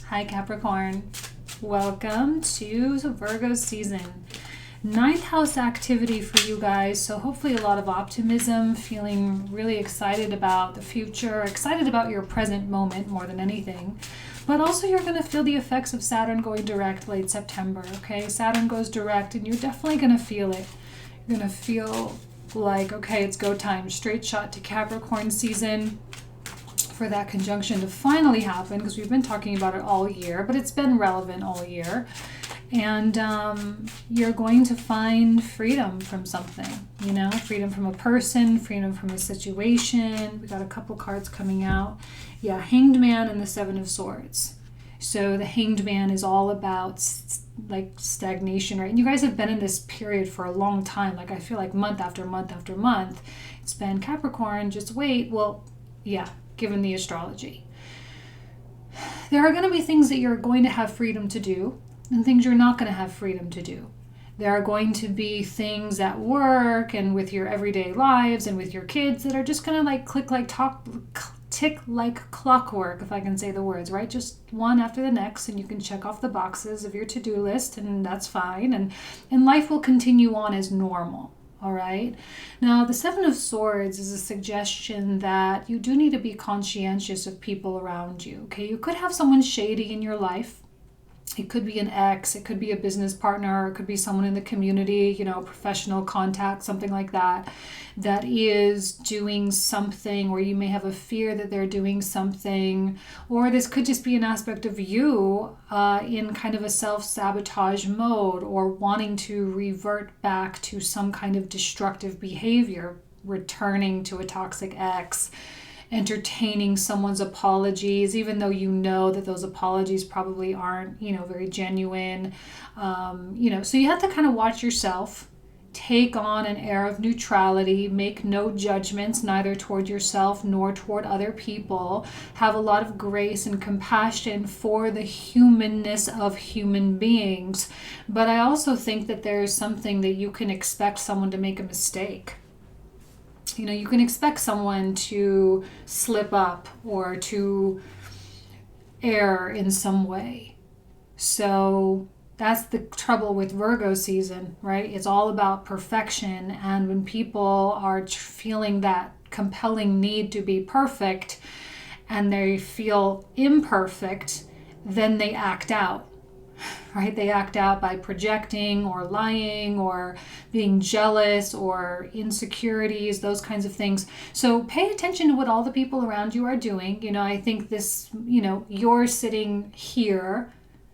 Hi Capricorn, welcome to the Virgo season. Ninth house activity for you guys, so hopefully a lot of optimism, feeling really excited about the future, excited about your present moment more than anything. But also you're going to feel the effects of Saturn going direct late September, okay? Saturn goes direct and you're definitely going to feel it. You're going to feel like, okay, it's go time, straight shot to Capricorn season for that conjunction to finally happen, because we've been talking about it all year, but it's been relevant all year. And you're going to find freedom from something, freedom from a person, freedom from a situation. We got a couple cards coming out. Yeah, Hanged Man and the Seven of Swords. So the Hanged Man is all about like stagnation, right? And you guys have been in this period for a long time. Like I feel like month after month after month, it's been Capricorn, just wait. Well, yeah, given the astrology. There are going to be things that you're going to have freedom to do and things you're not going to have freedom to do. There are going to be things at work and with your everyday lives and with your kids that are just going to like tick like clockwork, if I can say the words, right? Just one after the next, and you can check off the boxes of your to-do list, and that's fine. And life will continue on as normal. All right. Now, the Seven of Swords is a suggestion that you do need to be conscientious of people around you. Okay. You could have someone shady in your life. It could be an ex, it could be a business partner, it could be someone in the community, professional contact, something like that, that is doing something, or you may have a fear that they're doing something, or this could just be an aspect of you in kind of a self-sabotage mode, or wanting to revert back to some kind of destructive behavior, returning to a toxic ex, entertaining someone's apologies, even though you know that those apologies probably aren't, very genuine. So you have to kind of watch yourself, take on an air of neutrality, make no judgments, neither toward yourself nor toward other people, have a lot of grace and compassion for the humanness of human beings. But I also think that there's something that you can expect someone to make a mistake. You can expect someone to slip up or to err in some way. So that's the trouble with Virgo season, right? It's all about perfection. And when people are feeling that compelling need to be perfect and they feel imperfect, then they act out. Right? They act out by projecting or lying or being jealous or insecurities, those kinds of things. So pay attention to what all the people around you are doing. I think this, you're sitting here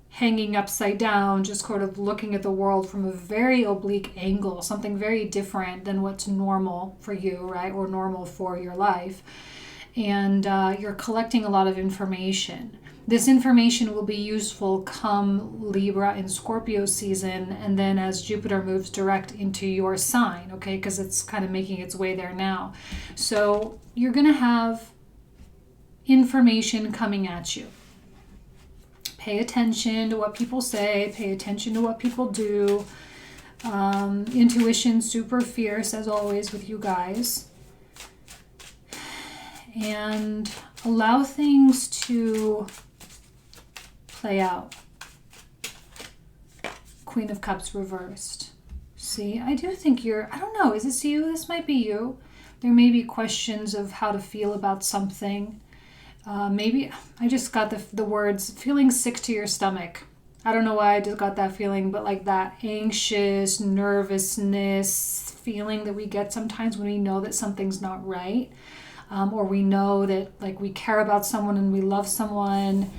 hanging upside down, just sort of looking at the world from a very oblique angle, something very different than what's normal for you, right? Or normal for your life. And you're collecting a lot of information. This information will be useful come Libra and Scorpio season, and then as Jupiter moves direct into your sign, okay, because it's kind of making its way there now. So you're going to have information coming at you. Pay attention to what people say, pay attention to what people do. Intuition super fierce as always with you guys. And allow things to play out. Queen of Cups reversed. See, I do think I don't know, is this you? This might be you. There may be questions of how to feel about something. Maybe I just got the words feeling sick to your stomach. I don't know why I just got that feeling, but like that anxious, nervousness feeling that we get sometimes when we know that something's not right. Or we know that like we care about someone and we love someone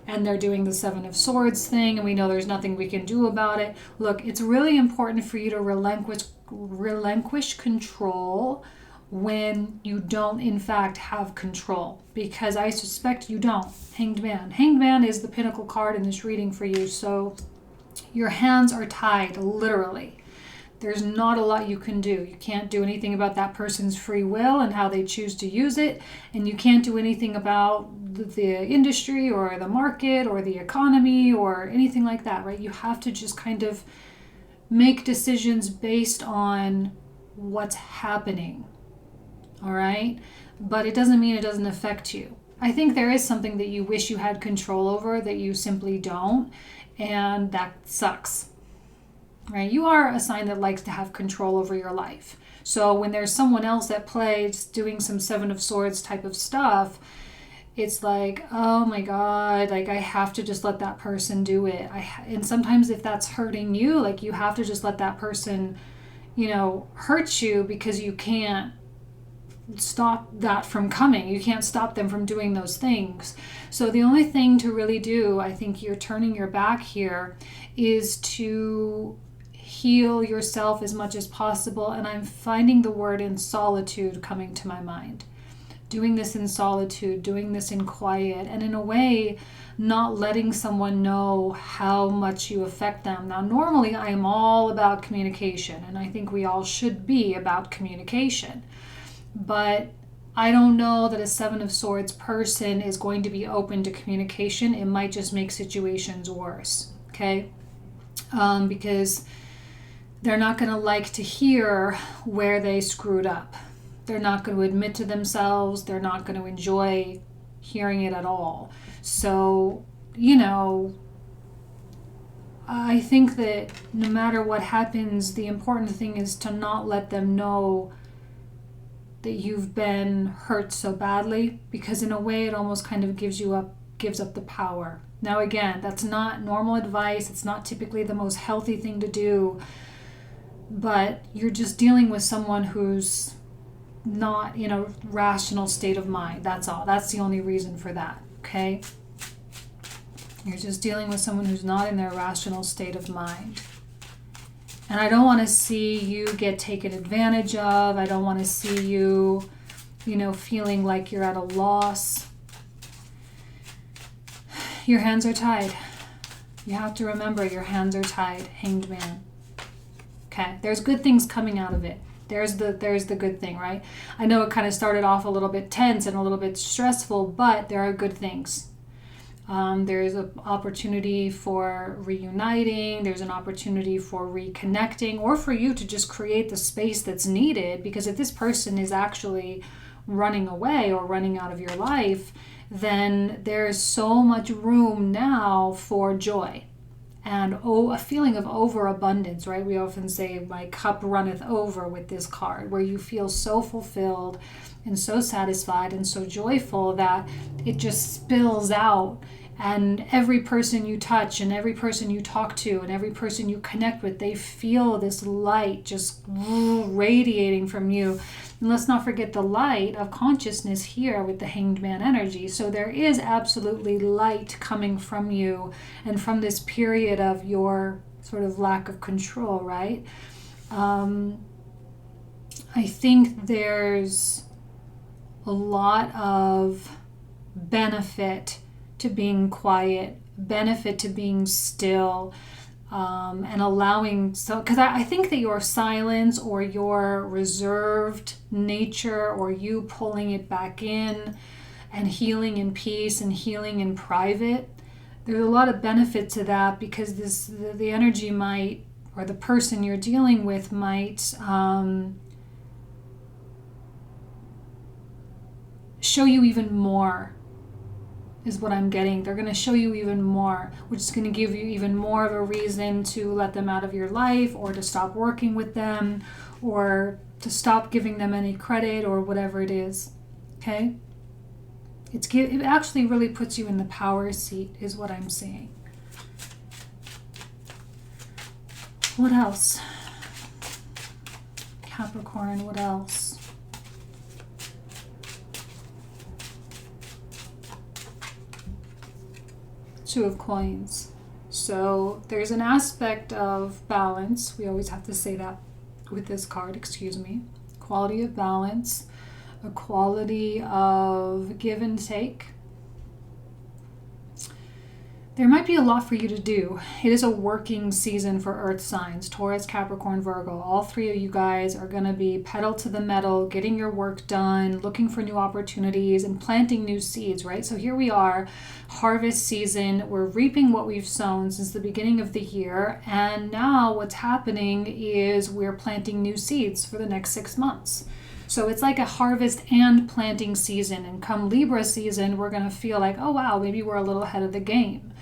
and they're doing the Seven of Swords thing and we know there's nothing we can do about it. Look, it's really important for you to relinquish control when you don't in fact have control, because I suspect you don't. Hanged Man. Hanged Man is the pinnacle card in this reading for you. So your hands are tied, literally. There's not a lot you can do. You can't do anything about that person's free will and how they choose to use it. And you can't do anything about the industry or the market or the economy or anything like that, right? You have to just kind of make decisions based on what's happening. All right? But it doesn't mean it doesn't affect you. I think there is something that you wish you had control over that you simply don't, and that sucks, right? You are a sign that likes to have control over your life. So when there's someone else at play doing some Seven of Swords type of stuff, it's like, oh my God, like I have to just let that person do it. And sometimes if that's hurting you, like you have to just let that person, hurt you, because you can't stop that from coming. You can't stop them from doing those things. So the only thing to really do, I think you're turning your back here, is to heal yourself as much as possible. And I'm finding the word in solitude coming to my mind. Doing this in solitude, doing this in quiet, and in a way, not letting someone know how much you affect them. Now, normally I am all about communication, and I think we all should be about communication. But I don't know that a Seven of Swords person is going to be open to communication. It might just make situations worse, okay? Because they're not going to like to hear where they screwed up. They're not going to admit to themselves. They're not going to enjoy hearing it at all. So, I think that no matter what happens, the important thing is to not let them know that you've been hurt so badly, because in a way it almost kind of gives up the power. Now again, that's not normal advice. It's not typically the most healthy thing to do, but you're just dealing with someone who's not in a rational state of mind. That's all. That's the only reason for that, okay? You're just dealing with someone who's not in their rational state of mind. And I don't want to see you get taken advantage of. I don't want to see you, feeling like you're at a loss. Your hands are tied. You have to remember your hands are tied, Hanged Man. Okay, there's good things coming out of it. There's the good thing, right? I know it kind of started off a little bit tense and a little bit stressful, but there are good things. There's an opportunity for reuniting. There's an opportunity for reconnecting, or for you to just create the space that's needed. Because if this person is actually running away or running out of your life, then there's so much room now for joy and a feeling of overabundance, right? We often say, my cup runneth over with this card, where you feel so fulfilled and so satisfied and so joyful that it just spills out. And every person you touch and every person you talk to and every person you connect with, they feel this light just radiating from you. And let's not forget the light of consciousness here with the Hanged Man energy. So there is absolutely light coming from you and from this period of your sort of lack of control, right? I think there's a lot of benefit to being quiet, benefit to being still, and allowing, because I think that your silence or your reserved nature, or you pulling it back in and healing in peace and healing in private, there's a lot of benefit to that, because the energy might, or the person you're dealing with might show you even more, is what I'm getting. They're going to show you even more, which is going to give you even more of a reason to let them out of your life, or to stop working with them, or to stop giving them any credit, or whatever it is. Okay? It actually really puts you in the power seat, is what I'm seeing. What else? Capricorn, what else? Two of Coins. So there's an aspect of balance. We always have to say that with this card, quality of balance, a quality of give and take. There might be a lot for you to do. It is a working season for earth signs, Taurus, Capricorn, Virgo. All three of you guys are going to be pedal to the metal, getting your work done, looking for new opportunities, and planting new seeds, right? So here we are, harvest season. We're reaping what we've sown since the beginning of the year. And now what's happening is we're planting new seeds for the next 6 months. So it's like a harvest and planting season. And come Libra season, we're going to feel like, oh, wow, maybe we're a little ahead of the game.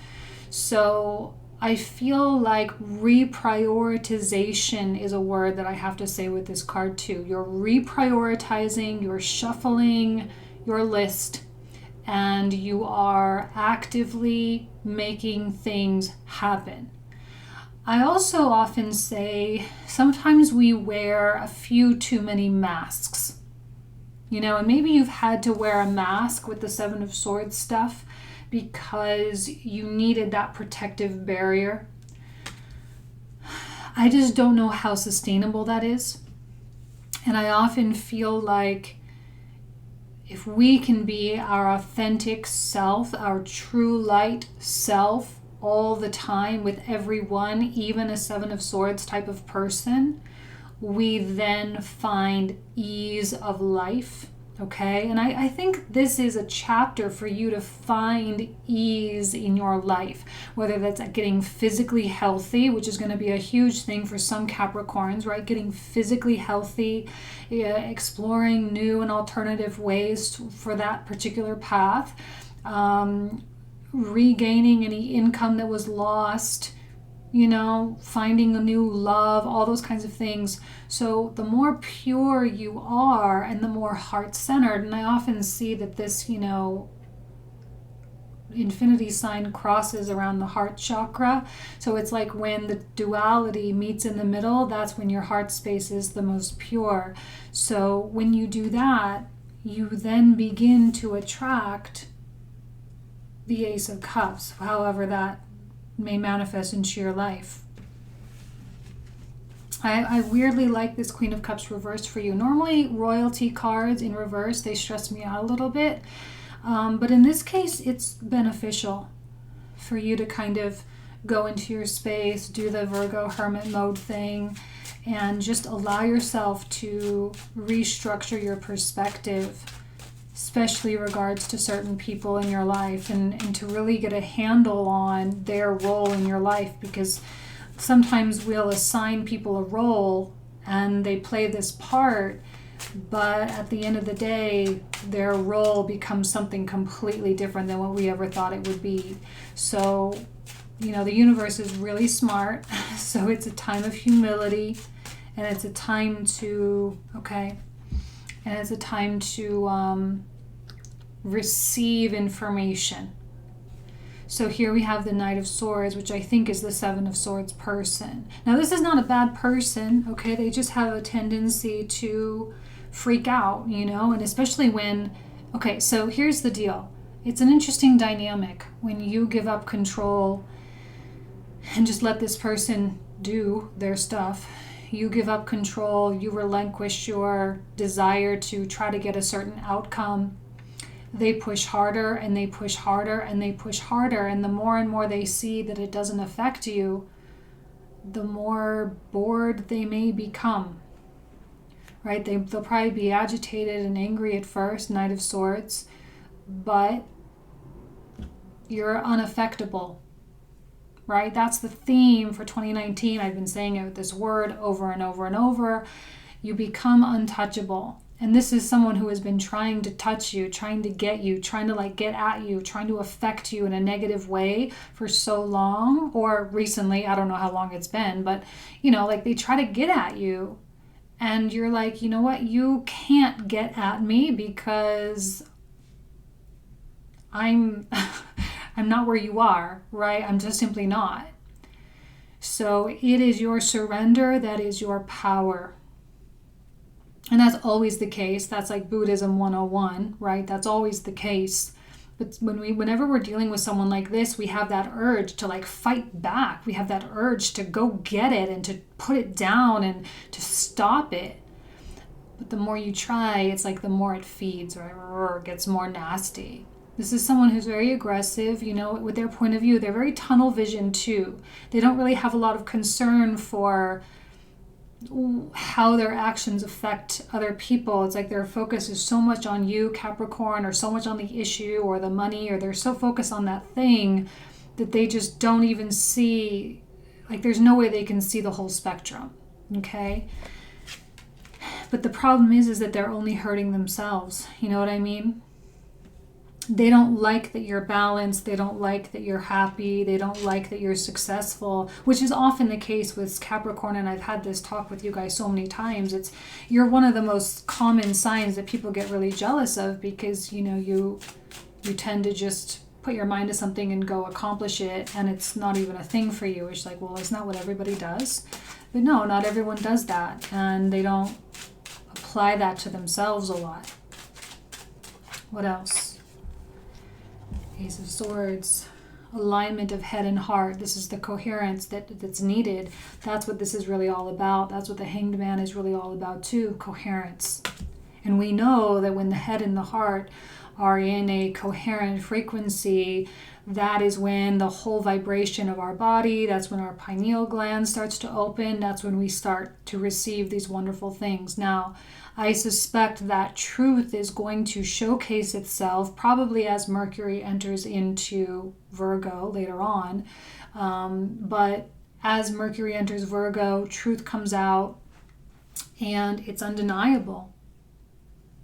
So I feel like reprioritization is a word that I have to say with this card too. You're reprioritizing, you're shuffling your list, and you are actively making things happen. I also often say sometimes we wear a few too many masks. And maybe you've had to wear a mask with the Seven of Swords stuff because you needed that protective barrier. I just don't know how sustainable that is. And I often feel like if we can be our authentic self, our true light self all the time with everyone, even a Seven of Swords type of person, we then find ease of life. Okay, and I think this is a chapter for you to find ease in your life, whether that's getting physically healthy, which is going to be a huge thing for some Capricorns, right? Getting physically healthy, exploring new and alternative ways for that particular path, regaining any income that was lost, finding a new love, all those kinds of things. So the more pure you are and the more heart-centered, and I often see that this, infinity sign crosses around the heart chakra. So it's like when the duality meets in the middle, that's when your heart space is the most pure. So when you do that, you then begin to attract the Ace of Cups, however that may manifest into your life. I weirdly like this Queen of Cups reversed for you. Normally royalty cards in reverse, they stress me out a little bit. But in this case, it's beneficial for you to kind of go into your space, do the Virgo hermit mode thing, and just allow yourself to restructure your perspective, especially regards to certain people in your life, and to really get a handle on their role in your life, because sometimes we'll assign people a role and they play this part, but at the end of the day, their role becomes something completely different than what we ever thought it would be. So, the universe is really smart, so it's a time of humility, and it's a time to, receive information. So here we have the Knight of Swords, which I think is the Seven of Swords person. Now this is not a bad person, okay? They just have a tendency to freak out, and especially when, so here's the deal. It's an interesting dynamic when you give up control and just let this person do their stuff. You give up control, you relinquish your desire to try to get a certain outcome. They push harder and they push harder and they push harder, and the more and more they see that it doesn't affect you, the more bored they may become, right? They'll probably be agitated and angry at first, Knight of Swords, but you're unaffectable, right? That's the theme for 2019. I've been saying it with this word over and over and over. You become untouchable. And this is someone who has been trying to touch you, trying to get you, trying to get at you, trying to affect you in a negative way for so long, or recently, I don't know how long it's been, but they try to get at you, and you're like, you know what, you can't get at me because I'm not where you are, right? I'm just simply not. So it is your surrender that is your power. And that's always the case. That's like Buddhism 101, right? That's always the case. But whenever we're dealing with someone like this, we have that urge to fight back. We have that urge to go get it and to put it down and to stop it. But the more you try, it's like the more it feeds, right? It gets more nasty. This is someone who's very aggressive, with their point of view. They're very tunnel vision too. They don't really have a lot of concern for how their actions affect other people. It's like their focus is so much on you, Capricorn, or so much on the issue or the money, or they're so focused on that thing that they just don't even see, there's no way they can see the whole spectrum, okay? But the problem is that they're only hurting themselves. You know what I mean? They don't like that you're balanced. They don't like that you're happy. They don't like that you're successful, which is often the case with Capricorn. And I've had this talk with you guys so many times. You're one of the most common signs that people get really jealous of, because, you know, you tend to just put your mind to something and go accomplish it, and it's not even a thing for you. It's like, well, isn't that what everybody does? But no, not everyone does that, and they don't apply that to themselves a lot. What else? Ace of Swords, alignment of head and heart. This is the coherence that's needed. That's what this is really all about. That's what the Hanged Man is really all about too, coherence. And we know that when the head and the heart are in a coherent frequency, that is when the whole vibration of our body, that's when our pineal gland starts to open, that's when we start to receive these wonderful things. Now, I suspect that truth is going to showcase itself probably as Mercury enters into Virgo later on. But as Mercury enters Virgo, truth comes out, and it's undeniable.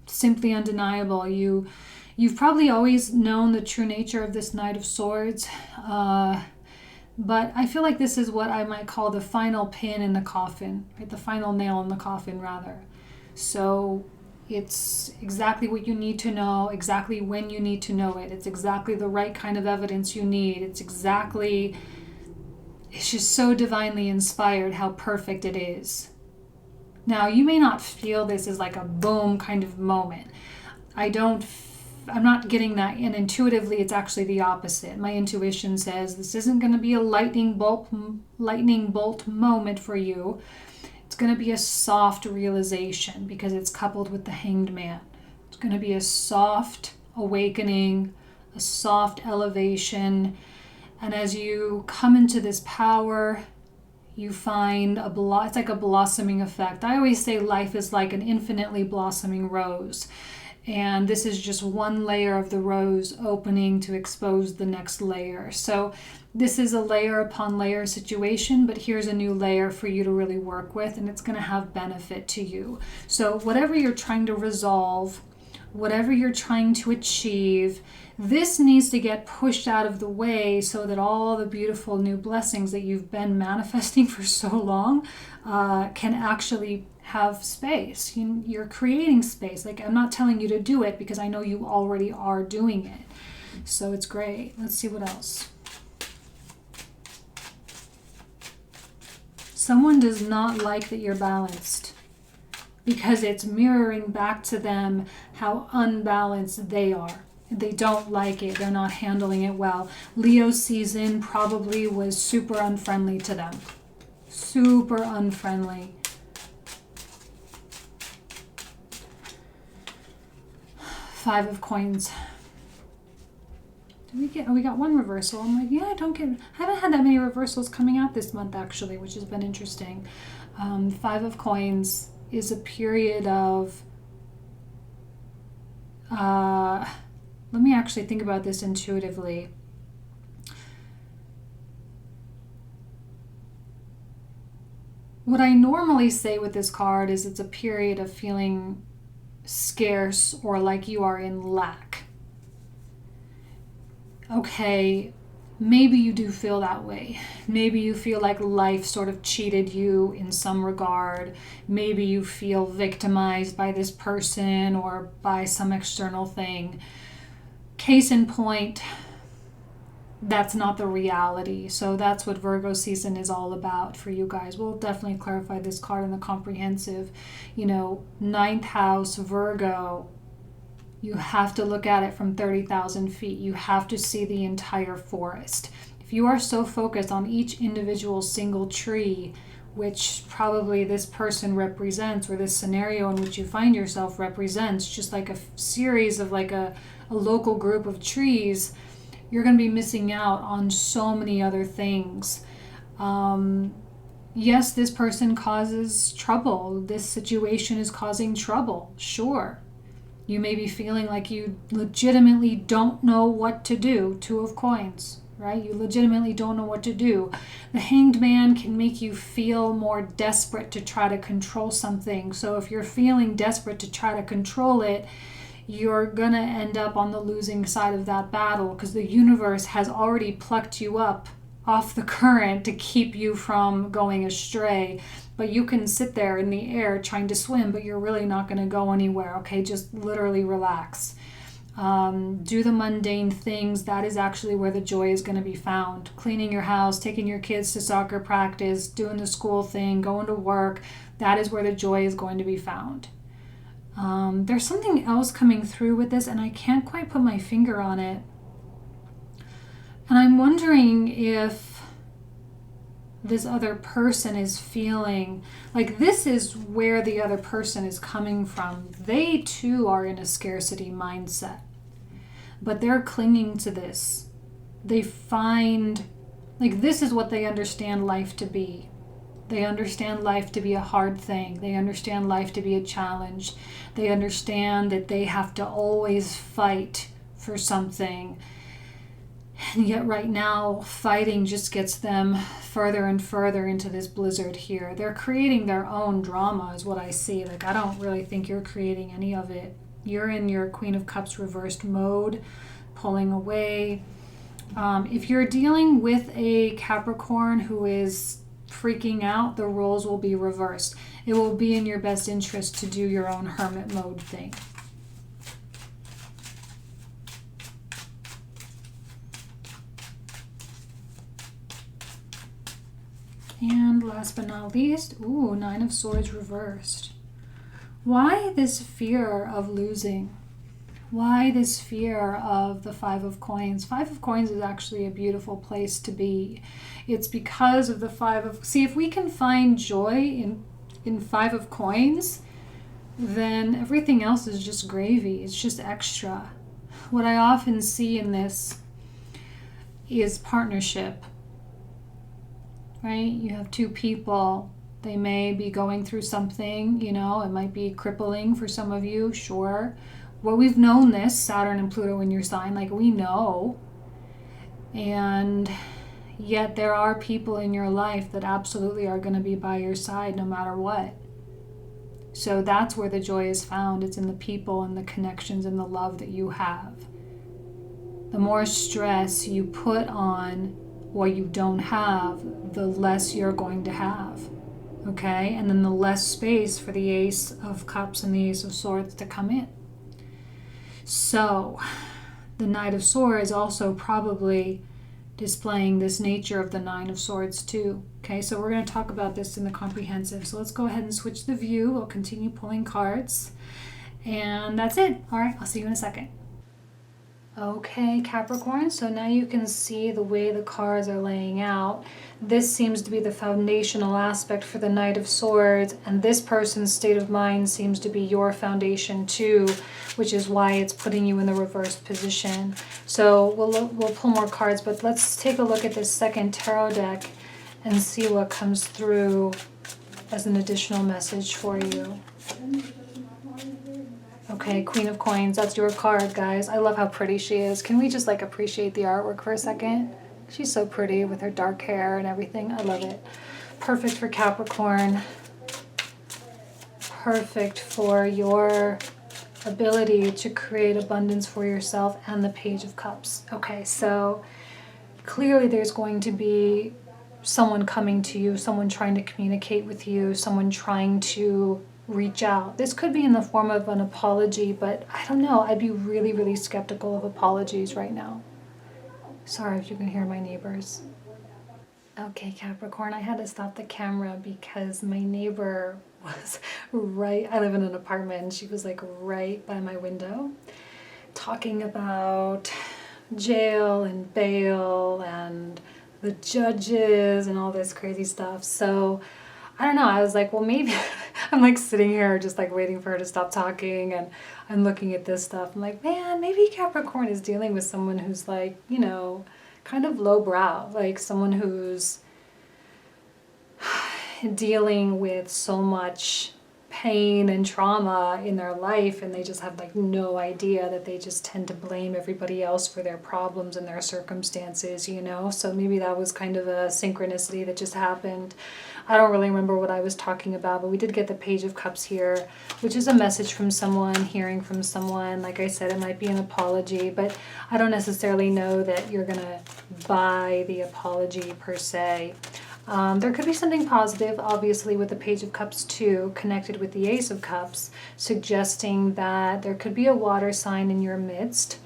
Simply undeniable. You've probably always known the true nature of this Knight of Swords, but I feel like this is what I might call the final pin in the coffin, right? The final nail in the coffin, rather. So it's exactly what you need to know, exactly when you need to know it. It's exactly the right kind of evidence you need. It's just so divinely inspired how perfect it is. Now, you may not feel this as like a boom kind of moment. I'm not getting that, and intuitively it's actually the opposite. My intuition says this isn't going to be a lightning bolt moment for you. It's going to be a soft realization, because it's coupled with the Hanged Man. It's going to be a soft awakening, a soft elevation, and as you come into this power, you find it's like a blossoming effect. I always say life is like an infinitely blossoming rose. And this is just one layer of the rose opening to expose the next layer. So this is a layer upon layer situation, but here's a new layer for you to really work with, and it's going to have benefit to you. So whatever you're trying to resolve, whatever you're trying to achieve, this needs to get pushed out of the way so that all the beautiful new blessings that you've been manifesting for so long can actually have space. You're creating space. Like, I'm not telling you to do it, because I know you already are doing it. So it's great. Let's see what else. Someone does not like that you're balanced, because it's mirroring back to them how unbalanced they are. They don't like it. They're not handling it well. Leo season probably was super unfriendly to them. Super unfriendly. Five of Coins. Did we get? Oh, we got one reversal. I'm like, yeah, I haven't had that many reversals coming out this month, actually, which has been interesting. Five of Coins is a period of, let me actually think about this intuitively. What I normally say with this card is it's a period of feeling scarce or like you are in lack. Okay, maybe you do feel that way. Maybe you feel like life sort of cheated you in some regard. Maybe you feel victimized by this person or by some external thing. Case in point, that's not the reality. So that's what Virgo season is all about for you guys. We'll definitely clarify this card in the comprehensive. Ninth house, Virgo, you have to look at it from 30,000 feet. You have to see the entire forest. If you are so focused on each individual single tree, which probably this person represents, or this scenario in which you find yourself represents, just like a series of like a local group of trees, you're going to be missing out on so many other things. Yes, this person causes trouble. This situation is causing trouble. Sure. You may be feeling like you legitimately don't know what to do. Two of Coins. right? You legitimately don't know what to do. The Hanged Man can make you feel more desperate to try to control something. So if you're feeling desperate to try to control it, you're going to end up on the losing side of that battle, because the universe has already plucked you up off the current to keep you from going astray. But you can sit there in the air trying to swim, but you're really not going to go anywhere, okay? Just literally relax. Do the mundane things. That is actually where the joy is going to be found. Cleaning your house, taking your kids to soccer practice, doing the school thing, going to work. That is where the joy is going to be found. There's something else coming through with this, and I can't quite put my finger on it. And I'm wondering if this other person is feeling like this is where the other person is coming from. They too are in a scarcity mindset, but they're clinging to this. They find, like, this is what they understand life to be. They understand life to be a hard thing. They understand life to be a challenge. They understand that they have to always fight for something. And yet right now, fighting just gets them further and further into this blizzard here. They're creating their own drama is what I see. Like, I don't really think you're creating any of it. You're in your Queen of Cups reversed mode, pulling away. If you're dealing with a Capricorn who is freaking out, the roles will be reversed. It will be in your best interest to do your own hermit mode thing. And last but not least, ooh, Nine of Swords reversed. Why this fear of losing? Why this fear of the Five of Coins? Five of Coins is actually a beautiful place to be. It's because of the Five of... See, if we can find joy in Five of Coins, then everything else is just gravy. It's just extra. What I often see in this is partnership. Right? You have two people. They may be going through something, you know, it might be crippling for some of you, sure. Well, we've known this, Saturn and Pluto in your sign, like we know. And yet there are people in your life that absolutely are going to be by your side no matter what. So that's where the joy is found. It's in the people and the connections and the love that you have. The more stress you put on what you don't have, the less you're going to have. Okay? And then the less space for the Ace of Cups and the Ace of Swords to come in. So, the Knight of Swords also probably displaying this nature of the Nine of Swords too. Okay, so we're going to talk about this in the comprehensive. So let's go ahead and switch the view. We'll continue pulling cards. And that's it. All right, I'll see you in a second. Okay, Capricorn, so now you can see the way the cards are laying out. This seems to be the foundational aspect for the Knight of Swords, and this person's state of mind seems to be your foundation too, which is why it's putting you in the reversed position. So we'll pull more cards, but let's take a look at this second tarot deck and see what comes through as an additional message for you. Okay, Queen of Coins, that's your card, guys. I love how pretty she is. Can we just like appreciate the artwork for a second? She's so pretty with her dark hair and everything. I love it. Perfect for Capricorn. Perfect for your ability to create abundance for yourself, and the Page of Cups. Okay, so clearly there's going to be someone coming to you, someone trying to communicate with you, someone trying to reach out. This could be in the form of an apology, but I don't know. I'd be really, really skeptical of apologies right now. Sorry if you can hear my neighbors. Okay, Capricorn, I had to stop the camera because my neighbor was right. I live in an apartment, and she was like right by my window talking about jail and bail and the judges and all this crazy stuff. So I don't know, I was like, well, maybe I'm like sitting here just like waiting for her to stop talking, and I'm looking at this stuff. I'm like, man, maybe Capricorn is dealing with someone who's like, you know, kind of lowbrow, like someone who's dealing with so much pain and trauma in their life, and they just have like no idea that they just tend to blame everybody else for their problems and their circumstances, you know? So maybe that was kind of a synchronicity that just happened. I don't really remember what I was talking about, but we did get the Page of Cups here, which is a message from someone, hearing from someone. Like I said, it might be an apology, but I don't necessarily know that you're going to buy the apology per se. There could be something positive, obviously, with the Page of Cups too, connected with the Ace of Cups, suggesting that there could be a water sign in your midst,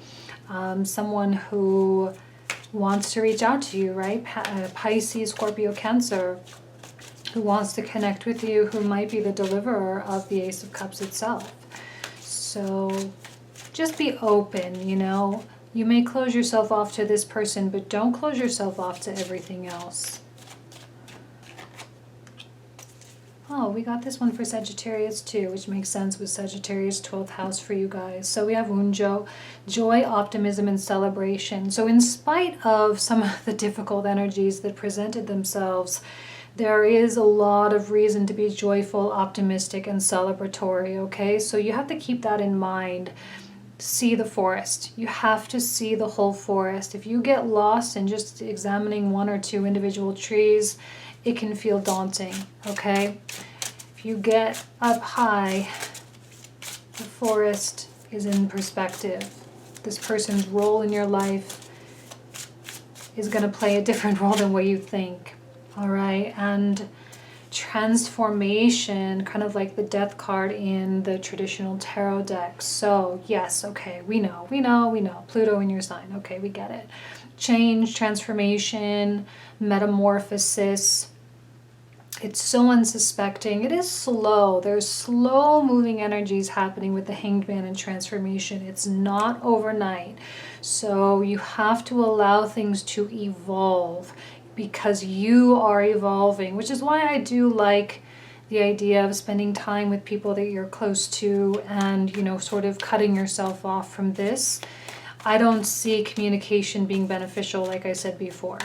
someone who wants to reach out to you, right? Pisces, Scorpio, Cancer, who wants to connect with you, who might be the deliverer of the Ace of Cups itself. So just be open, you know. You may close yourself off to this person, but don't close yourself off to everything else. Oh, we got this one for Sagittarius too, which makes sense with Sagittarius 12th house for you guys. So we have Unjo, joy, optimism, and celebration. So in spite of some of the difficult energies that presented themselves, there is a lot of reason to be joyful, optimistic, and celebratory, okay? So you have to keep that in mind. See the forest. You have to see the whole forest. If you get lost in just examining one or two individual trees, it can feel daunting, okay? If you get up high, the forest is in perspective. This person's role in your life is going to play a different role than what you think. All right, and transformation, kind of like the death card in the traditional tarot deck. So yes, okay, we know. Pluto in your sign. Okay, we get it. Change, transformation, metamorphosis. It's so unsuspecting. It is slow. There's slow moving energies happening with the Hanged Man and transformation. It's not overnight. So you have to allow things to evolve, because you are evolving, which is why I do like the idea of spending time with people that you're close to and, you know, sort of cutting yourself off from this. I don't see communication being beneficial, like I said before.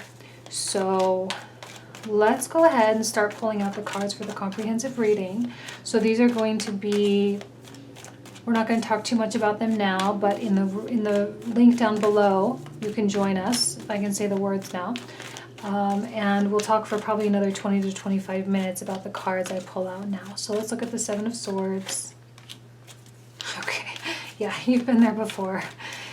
So let's go ahead and start pulling out the cards for the comprehensive reading. So these are going to be, we're not going to talk too much about them now, but in the link down below, you can join us, if I can say the words now. And we'll talk for probably another 20 to 25 minutes about the cards I pull out now. So let's look at the Seven of Swords. Okay, yeah, you've been there before.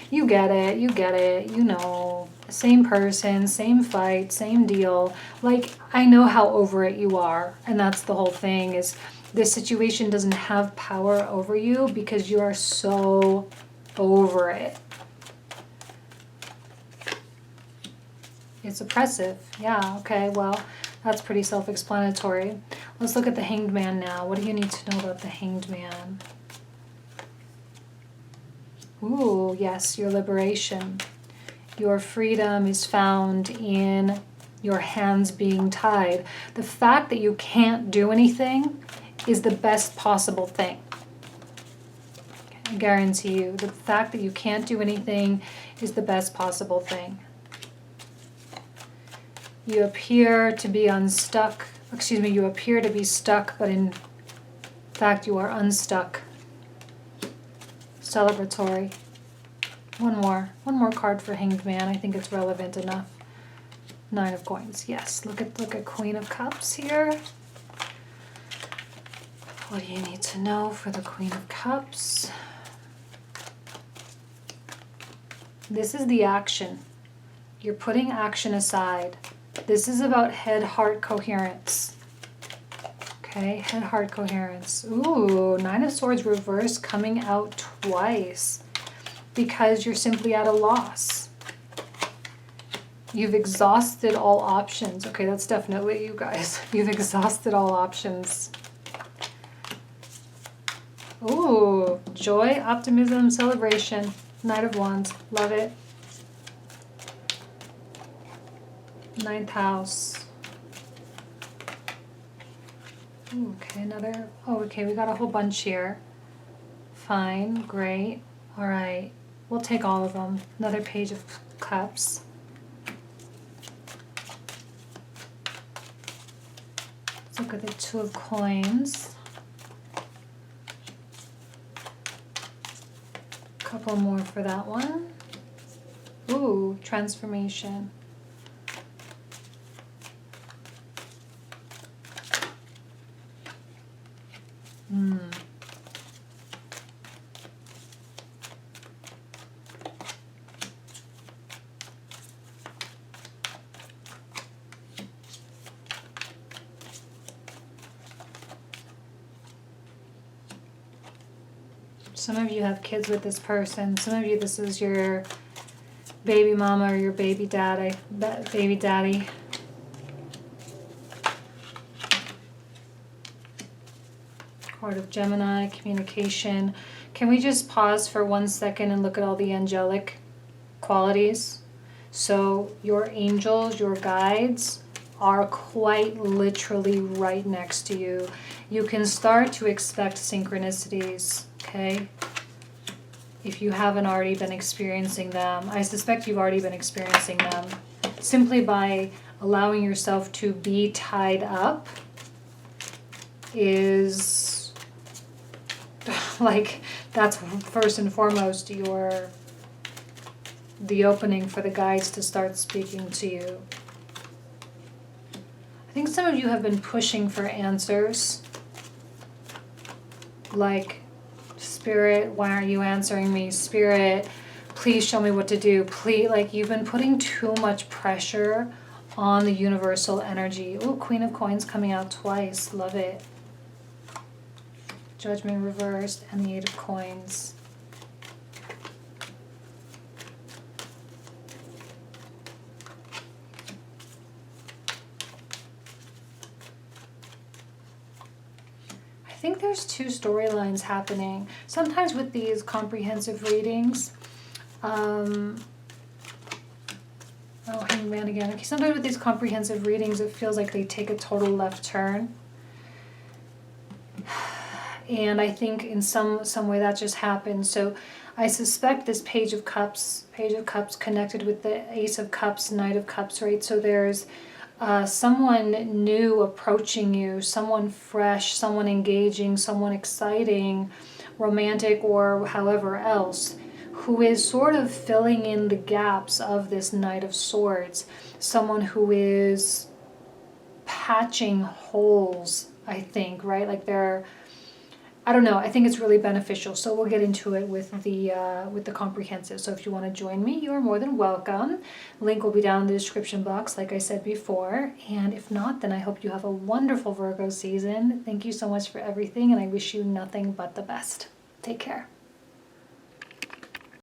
You get it, you know. Same person, same fight, same deal. Like, I know how over it you are. And that's the whole thing, is this situation doesn't have power over you because you are so over it. It's oppressive. Yeah, okay, well, that's pretty self-explanatory. Let's look at the Hanged Man now. What do you need to know about the Hanged Man? Ooh, yes, your liberation. Your freedom is found in your hands being tied. The fact that you can't do anything is the best possible thing. I guarantee you, the fact that you can't do anything is the best possible thing. You appear to be unstuck. Excuse me, you appear to be stuck, but in fact you are unstuck. Celebratory. One more card for Hanged Man. I think it's relevant enough. Nine of Coins. Yes, look at Queen of Cups here. What do you need to know for the Queen of Cups? This is the action. You're putting action aside. This is about head-heart coherence. Okay, head-heart coherence. Ooh, Nine of Swords reverse coming out twice because you're simply at a loss. You've exhausted all options. Okay, that's definitely you guys. You've exhausted all options. Ooh, joy, optimism, celebration. Knight of Wands. Love it. Ninth house. Ooh, okay, another. Oh, okay, we got a whole bunch here. Fine, great. All right, we'll take all of them. Another Page of Cups. Let's look at the Two of Coins. couple more for that one. Ooh, transformation. Some of you have kids with this person. Some of you, this is your baby mama or your baby daddy. Card of Gemini, communication. Can we just pause for 1 second and look at all the angelic qualities? So your angels, your guides are quite literally right next to you. You can start to expect synchronicities, okay? If you haven't already been experiencing them, I suspect you've already been experiencing them. Simply by allowing yourself to be tied up is like, that's first and foremost the opening for the guides to start speaking to you. I think some of you have been pushing for answers. Like, Spirit, why aren't you answering me? Spirit, please show me what to do. Please, like, you've been putting too much pressure on the universal energy. Ooh, Queen of Coins coming out twice. Love it. Judgment reversed and the Eight of Coins. I think there's two storylines happening. Sometimes with these comprehensive readings, oh, Hangman again. Okay, sometimes with these comprehensive readings, it feels like they take a total left turn. And I think in some way that just happened. So I suspect this Page of Cups connected with the Ace of Cups, Knight of Cups, right? So there's someone new approaching you, someone fresh, someone engaging, someone exciting, romantic or however else, who is sort of filling in the gaps of this Knight of Swords. Someone who is patching holes, I think, right? Like they're, I don't know, I think it's really beneficial. So we'll get into it with the comprehensive. So if you want to join me, you're more than welcome. Link will be down in the description box, like I said before. And if not, then I hope you have a wonderful Virgo season. Thank you so much for everything, and I wish you nothing but the best. Take care.